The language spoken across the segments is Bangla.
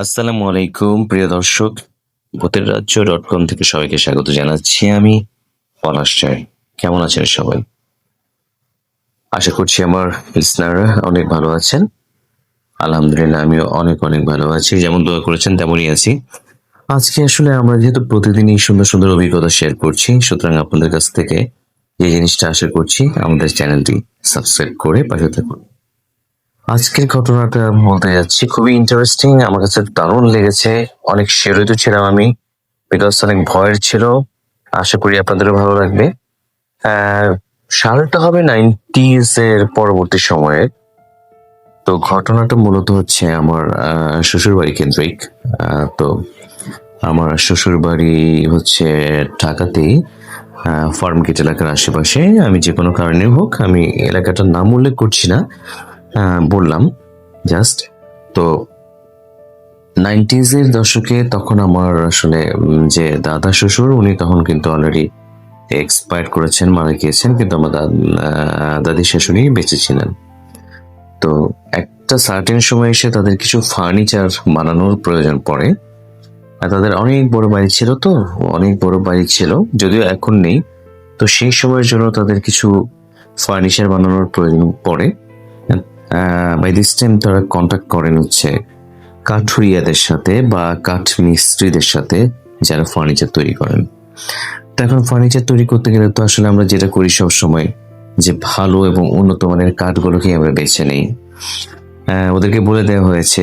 আসসালামু আলাইকুম প্রিয় দর্শক, ভূতের রাজ্য .com থেকে সবাইকে স্বাগত জানাচ্ছি। আমি পলাশ চাই। কেমন আছেন সবাই? আশা করছি আমার লিসনাররা অনেক ভালো আছেন। আলহামদুলিল্লাহ, আমিও অনেক অনেক ভালো আছি। যেমন দোয়া করেছেন তেমনই আছি। আজকে আসলে আমরা যেহেতু প্রতিদিনই সুন্দর সুন্দর অভিজ্ঞতা শেয়ার করছি, সুতরাং আপনাদের কাছ থেকে যে জিনিসটা আশা করছি, আমাদের চ্যানেলটি সাবস্ক্রাইব করে পাশে থাকুন। আজকের ঘটনাটা বলতে যাচ্ছি, খুবই ইন্টারেস্টিং। আমার কাছে দারুণ লেগেছে। অনেক শিহরিত ছিলাম আমি, বিকজ অনেক ভয়ের ছিল। আশা করি আপনাদেরও ভালো লাগবে। আহ, সালটা হবে 90s এর পরবর্তী সময়ে। তো ঘটনাটা মূলত হচ্ছে আমার শ্বশুর বাড়ি কেন্দ্রিক। তো আমার শ্বশুর বাড়ি হচ্ছে ঢাকাতেই, ফার্ম গেট এলাকার আশেপাশে। আমি যে কোনো কারণে হোক, আমি এলাকাটার নাম উল্লেখ করছি না, বললাম জাস্ট। তো 90s এর দশকে তখন আমার আসলে যে দাদা শ্বশুর, উনি তখন কিন্তু অলরেডি এক্সপায়ার করেছেন, মারা গিয়েছেন, কিন্তু আমার দাদি শাশুড়ি বেঁচে ছিলেন। তো একটা সার্টেন সময় এসে তাদের কিছু ফার্নিচার বানানোর প্রয়োজন পড়ে। তাদের অনেক বড় বাড়ি ছিল, তো অনেক বড় বাড়ি ছিল, যদিও এখন নেই। তো সেই সময়ের জন্য তাদের কিছু ফার্নিচার বানানোর প্রয়োজন পড়ে। বাই দিস টাইম তারা কন্ট্যাক্ট করেন হচ্ছে কাঠুরিয়াদের সাথে বা কাঠ মিস্ত্রিদের সাথে, যারা ফার্নিচার তৈরি করেন। তো এখন ফার্নিচার তৈরি করতে গেলে তো আসলে আমরা যেটা করি সব সময়, যে ভালো এবং উন্নত মানের কাঠগুলোকে আমরা বেছে নেই। ওদেরকে বলে দেওয়া হয়েছে,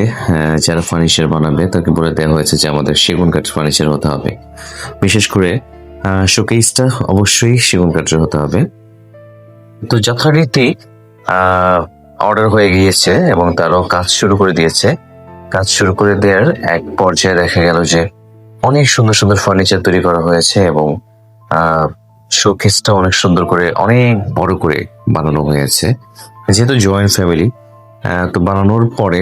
যারা ফার্নিচার বানাবে তাকে বলে দেওয়া হয়েছে যে আমাদের সেগুন কাঠ ফার্নিচার হতে হবে। বিশেষ করে শোকেসটা অবশ্যই সেগুন কাঠের হতে হবে। তো যথারীতি অর্ডার হয়ে গিয়েছে এবং তারাও কাজ শুরু করে দিয়েছে। কাজ শুরু করে দেওয়ার এক পর্যায়ে দেখা গেল যে অনেক সুন্দর সুন্দর ফার্নিচার তৈরি করা হয়েছে এবং শোকেসটা অনেক সুন্দর করে, অনেক বড় করে বানানো হয়েছে। যেহেতু জয়েন্ট ফ্যামিলি, তো বানানোর পরে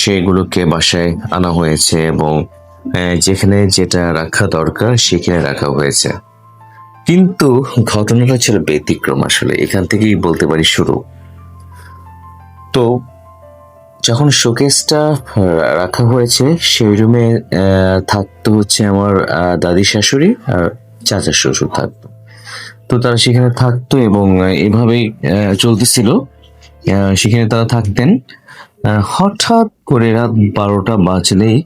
সেগুলোকে বাসায় আনা হয়েছে এবং যেখানে যেটা রাখা দরকার সেখানে রাখা হয়েছে। কিন্তু ঘটনাটা ছিল ব্যতিক্রম। আসলে এখান থেকেই বলতে পারি শুরু। তো যখন শোকেসটা রাখা হয়েছে, সেই রুমে থাকতো হচ্ছে আমার দাদি শাশুড়ি আর চাচা শ্বশুর থাকতো। তো তারা সেখানে থাকতো এবং এভাবেই চলতেছিল। সেখানে তারা থাকতেন। হঠাৎ করে রাত 12টা বাজলেই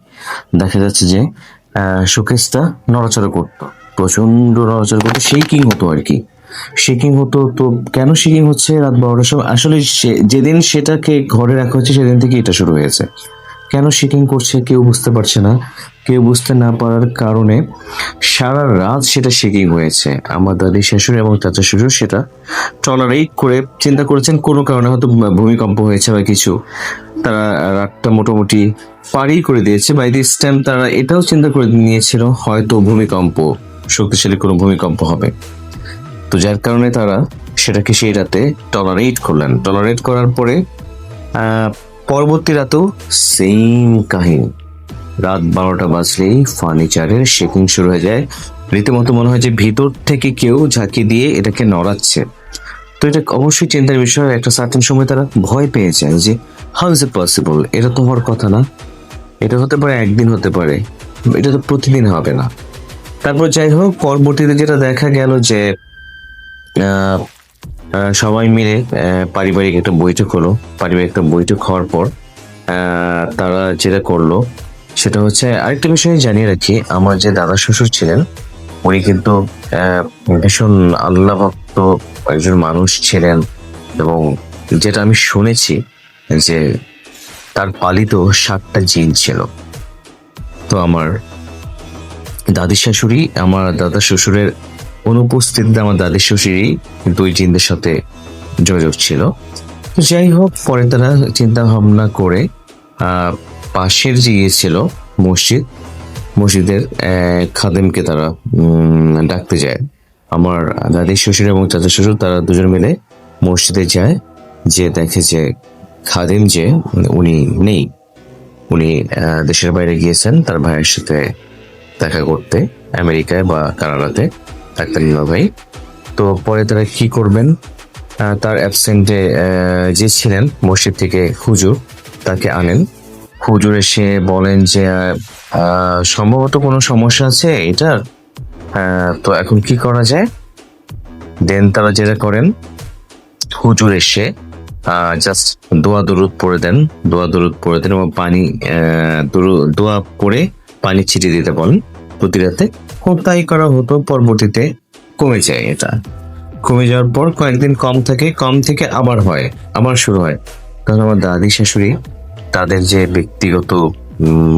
দেখা যাচ্ছে যে শোকেসটা নড়াচড়া করতো, প্রচন্ড নড়াচড়া করতো, শেকিং হতো আর কি। শেকিং হতো। তো কেন শেকিং হচ্ছে রাত 12টার সময়? আসলে যেদিন সেটাকে ঘরে রাখা হচ্ছে সেদিন থেকে এটা শুরু হয়েছে। কেন শেকিং করছে কেউ বুঝতে পারছে না। কেউ বুঝতে না পারার কারণে সারা রাত সেটা শেকিং হয়েছে। আমার দাদি শাশুড়ি এবং চাচা শ্বশুর সেটা টলারেট করে চিন্তা করেছেন কোনো কারণে হয়তো ভূমিকম্প হয়েছে বা কিছু, তারা রাতটা মোটামুটি পারই করে দিয়েছে। বাই দিস টাইম তারা এটাও চিন্তা করে নিয়েছিল হয়তো ভূমিকম্প, শক্তিশালী কোনো ভূমিকম্প হবে। তো যার কারণে তারা সেটাকে সেই রাতে টলারেট করলেন। টলারেট করার পরে পরবর্তী রাতেও সেম কাহিনী। রাত 12টা বাজলেই ফার্নিচারের শেকিং শুরু হয়ে যায়। রীতিমতো মনে হয় যে ভিতর থেকে কেউ ঝাঁকি দিয়ে এটাকে নড়াচ্ছে। তো এটা অবশ্যই চিন্তার বিষয়। একটা সার্টেন সময় তারা ভয় পেয়ে যায় যে হাউ ইজ ইট পসিবল, এটা তো হওয়ার কথা না, এটা হতে পারে একদিন, হতে পারে, এটা তো প্রতিদিন হবে না। তারপর যাই হোক, পরবর্তীতে যেটা দেখা গেল যে সবাই মিলে পারিবারিক একটা বৈঠক হলো। পারিবারিক একটা বৈঠক হওয়ার পর তারা যেটা করলো সেটা হচ্ছে, আরেকটা বিষয় জানিয়ে রাখি, আমার যে দাদা শ্বশুর ছিলেন উনি কিন্তু ভীষণ আল্লাহ ভক্ত একজন মানুষ ছিলেন। এবং যেটা আমি শুনেছি যে তার পালিত 7টা জিন ছিল। তো আমার দাদি শাশুড়ি, আমার দাদা শ্বশুরের অনুপস্থিতিতে আমার দাদি শাশুড়ি কিন্তু ওই জিনদের সাথে যোগাযোগ ছিল। তো যাই হোক, পরে তারা চিন্তা ভাবনা করে পাশের যে ইয়ে ছিল মসজিদের খাদেমকে তারা ডাকতে যায়। আমার দাদি শ্বশুর এবং চাচা শ্বশুর তারা দুজন মিলে মসজিদে যায়, যে দেখে যে খাদেম যে উনি নেই, উনি দেশের বাইরে গিয়েছেন তার ভাইয়ের সাথে দেখা করতে, আমেরিকায় বা কানাডাতে ডাক্তার ভাই। তো পরে তারা কি করবেন, তার অ্যাবসেন্টে যে ছিলেন মসজিদ থেকে হুজুর, তাকে আনেন। হুজুর এসে বলেন যে সম্ভবত কোনো সমস্যা আছে এটার, তো এখন কি করা যায়। দেন তারা যেটা করেন, হুজুর এসে জাস্ট দোয়া দরুদ পড়ে দেন, এবং পানি দোয়া পড়ে পানি ছিটিয়ে দিতে বলেন প্রতি রাতে। খুব তাই করা হতো, পরবর্তীতে কমে যায়। এটা কমে যাওয়ার পর কয়েকদিন কম থেকে আবার শুরু হয়। কারণ আমার দাদি শাশুড়ি তাদের যে ব্যক্তিগত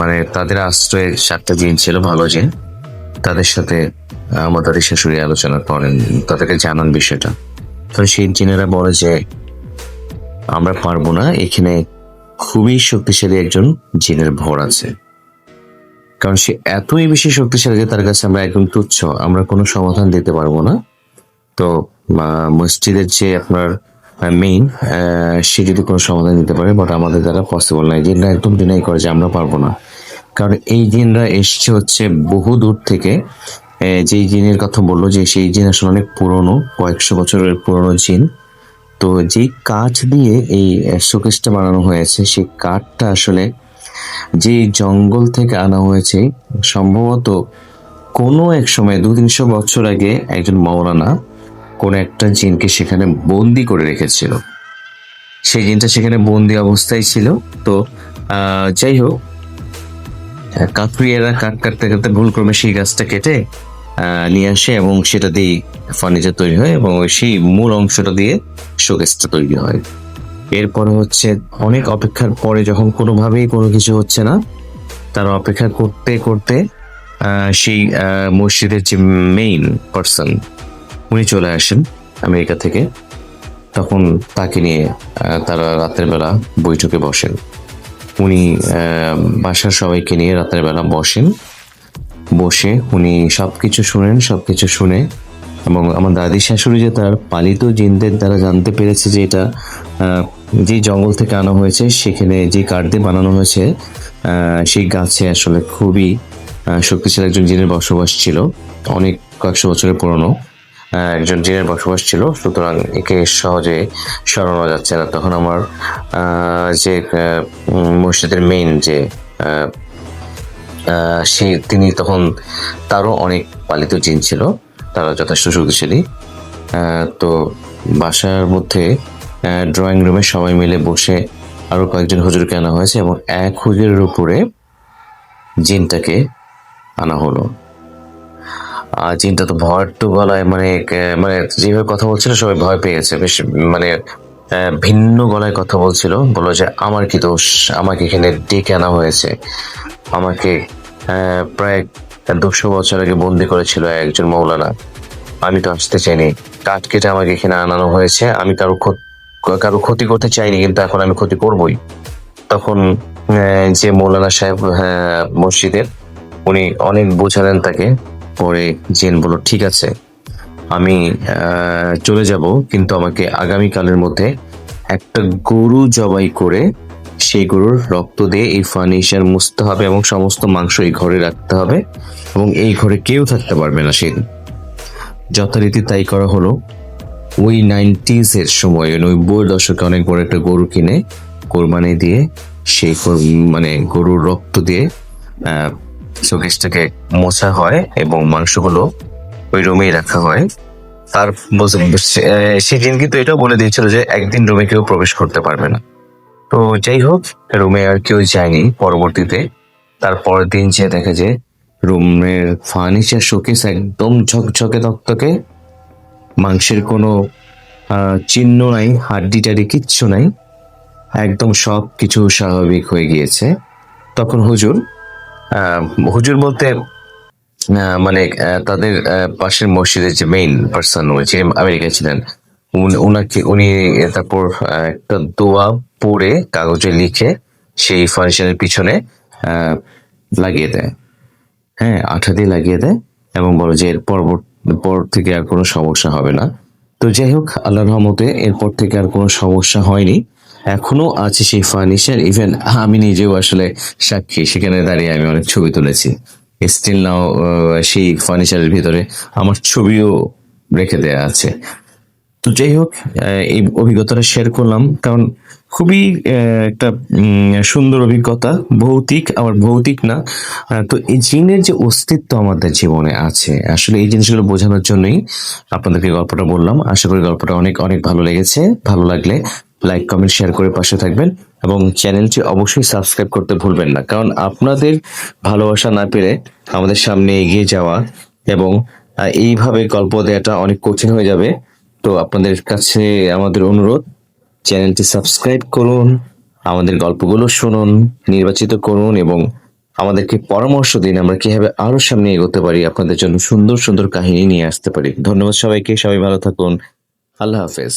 মানে তাদের আশ্রয়ের 7টা জিন ছিল, ভালো জিন। তাদের সাথে আমার দাদি শাশুড়ি আলোচনা করেন, তাদেরকে জানান বিষয়টা। তো সেই জিনেরা বলে যে আমরা পারবো না, এখানে খুবই শক্তিশালী একজন জিনের ভর আছে। কারণ সে এতই বেশি শক্তিশালী যে তার কাছে আমরা একদম তুচ্ছ, আমরা কোনো সমাধান দিতে পারবো না। তো মসজিদের যে আপনার মেইন, সে যদি কোনো সমাধান দিতে পারে, বাট আমাদের দ্বারা পসিবল নাই। জিনরা একদম ডিনাই করে যে আমরা পারবো না। কারণ এই জিনরা এসছে হচ্ছে বহু দূর থেকে। যেই জিনের কথা বললো, যে সেই জিন আসলে অনেক পুরনো, কয়েকশো বছরের পুরনো জিন। তো যেই কাঠ দিয়ে এই শোকেসটা বানানো হয়েছে, সেই কাঠটা আসলে যে জঙ্গল থেকে আনা হয়েছে। সম্ভবত কোনো এক সময় 200-300 বছর আগে একজন মাওলানা কোন একটা জিনকে সেখানে বন্দি করে রেখেছিল। সেই জিনটা সেখানে বন্দি অবস্থায় ছিল। তো যাই হোক, কাঠুরিয়ারা কাঠ কাটতে কাটতে ভুলক্রমে সেই গাছটা কেটে নিয়ে আসে, এবং সেটা দিয়ে ফার্নিচার তৈরি হয়, এবং সেই মূল অংশটা দিয়ে শোকেসটা তৈরি হয়। এরপরে হচ্ছে অনেক অপেক্ষার পরে, যখন কোনোভাবেই কোনো কিছু হচ্ছে না, তারা অপেক্ষা করতে করতে সেই মসজিদের যে মেইন পার্সন, উনি চলে আসেন আমেরিকা থেকে। তখন তাকে নিয়ে তারা রাতের বেলা বৈঠকে বসেন। উনি বাসার সবাইকে নিয়ে রাতের বেলা বসে উনি সবকিছু শুনে, এবং আমার দাদি শাশুড়ি যে তার পালিত জিনদের দ্বারা জানতে পেরেছে যে এটা যে জঙ্গল থেকে আনা হয়েছে, সেখানে যে কাঠ দিয়ে বানানো হয়েছে, সেই গাছে আসলে খুবই শক্তিশালী একজন জিনের বসবাস ছিল। অনেক কয়েকশো বছরের পুরনো একজন জিনের বসবাস ছিল, সুতরাং একে সহজে সরানো যাচ্ছে না। তখন আমার যে মসজিদের মেইন যে তিনি তখন, তারও অনেক পালিত জিন ছিল, তারা যথেষ্ট শক্তিশালী। তো বাসার মধ্যে ড্রয়িং রুমে সবাই মিলে বসে আরো কয়েকজন হুজুরকে আনা হয়েছে, এবং এক হুজুরের উপরে জিনটাকে আনা হলো। জিনটা তো ভয় তো গলায়, মানে যেভাবে কথা বলছিল সবাই ভয় পেয়ে গেছে। বেশ মানে ভিন্ন গলায় কথা বলছিল, বললো যে আমার কি দোষ, আমাকে এখানে ডেকে আনা হয়েছে, আমাকে প্রায় 200 বছর আগে বন্দি করেছিল একজন মৌলানা, আমি তো আসতে চাইনি, কাঠ কেটে আমাকে এখানে আনানো হয়েছে, আমি কারো ক্ষতি করতে চাইনি, কিন্তু এখন আমি ক্ষতি করবই। তখন যে মৌলানা সাহেব মসজিদের, উনি অনেক বোঝালেন তাকে। পরে জিন বলল ঠিক আছে, আমি চলে যাব, কিন্তু আমাকে আগামীকালের মধ্যে একটা গরু জবাই করে সেই গরুর রক্ত দিয়ে এই ফার্নিচার মুছতে হবে, এবং সমস্ত মাংস এই ঘরে রাখতে হবে, এবং এই ঘরে কেউ থাকতে পারবে না সেদিন। যথারীতি তাই করা হলো। ওই 90s এর সময়, 90-এর দশকে অনেক বড় একটা গরু কিনে কোরবানি দিয়ে, সেই মানে গরুর রক্ত দিয়ে শোকেসটাকে মোছা হয়, এবং মাংসগুলো ওই রুমেই রাখা হয়। তার সেদিন কিন্তু এটাও বলে দিয়েছিল যে একদিন রুমে কেউ প্রবেশ করতে পারবে না। তো যাই হোক, রুমে আর কেউ যায়নি। পরবর্তীতে তার পরের দিন যে দেখা যায় রুমের ফার্নিচার শোকেস একদম ঝকঝকে তকতকে, মাংসের কোনো চিহ্ন নাই, হাড্ডি টাড্ডি কিচ্ছু নাই, একদম সব কিছু স্বাভাবিক হয়ে গিয়েছে। তখন হুজুর বলতে মানে তাদের পাশের মসজিদের যে মেইন পার্সন, যে আমেরিকায় ছিলেন, উনি তারপর একটা দোয়া পড়ে কাগজে লিখে সেই ফার্নিচারের পিছনে লাগিয়ে দেয়। হ্যাঁ, আঠা দিয়ে লাগিয়ে দেয়, এবং বলে যে এর পর থেকে আর কোনো সমস্যা হবে না। তো যাই হোক, আল্লাহর রহমতে এরপর থেকে আর কোনো সমস্যা হয়নি। এখনো আছে সেই ফার্নিচার। ইভেন আমি নিজেও আসলে সাক্ষী, সেখানে দাঁড়িয়ে আমি অনেক ছবি তুলেছি। স্টিল নাও সেই ফার্নিচারের ভিতরে আমার ছবিও রেখে দেয়া আছে। তো যাই হোক, এই অভিজ্ঞতাটা শেয়ার করলাম, কারণ খুবই একটা সুন্দর অভিজ্ঞতা, ভৌতিক আবার ভৌতিক না। তো এই জিনের যে অস্তিত্ব আমাদের জীবনে আছে, আসলে এই জিনিসগুলো বোঝানোর জন্যই আপনাদেরকে গল্পটা বললাম। আশা করি গল্পটা অনেক অনেক ভালো লেগেছে। ভালো লাগলে লাইক কমেন্ট শেয়ার করে পাশে থাকবেন এবং চ্যানেলটি অবশ্যই সাবস্ক্রাইব করতে ভুলবেন না, কারণ আপনাদের ভালোবাসা না পেলে আমাদের সামনে এগিয়ে যাওয়া এবং এইভাবে গল্প দেওয়াটা অনেক কঠিন হয়ে যাবে। তো আপনাদের কাছে আমাদের অনুরোধ, চ্যানেলটি সাবস্ক্রাইব করুন, আমাদের গল্পগুলো শুনুন, নির্বাচিত করুন এবং আমাদেরকে পরামর্শ দিন আমরা কিভাবে আরো সামনে এগোতে পারি, আপনাদের জন্য সুন্দর সুন্দর কাহিনী নিয়ে আসতে পারি। ধন্যবাদ সবাইকে, সবাই ভালো থাকুন। আল্লাহ হাফেজ।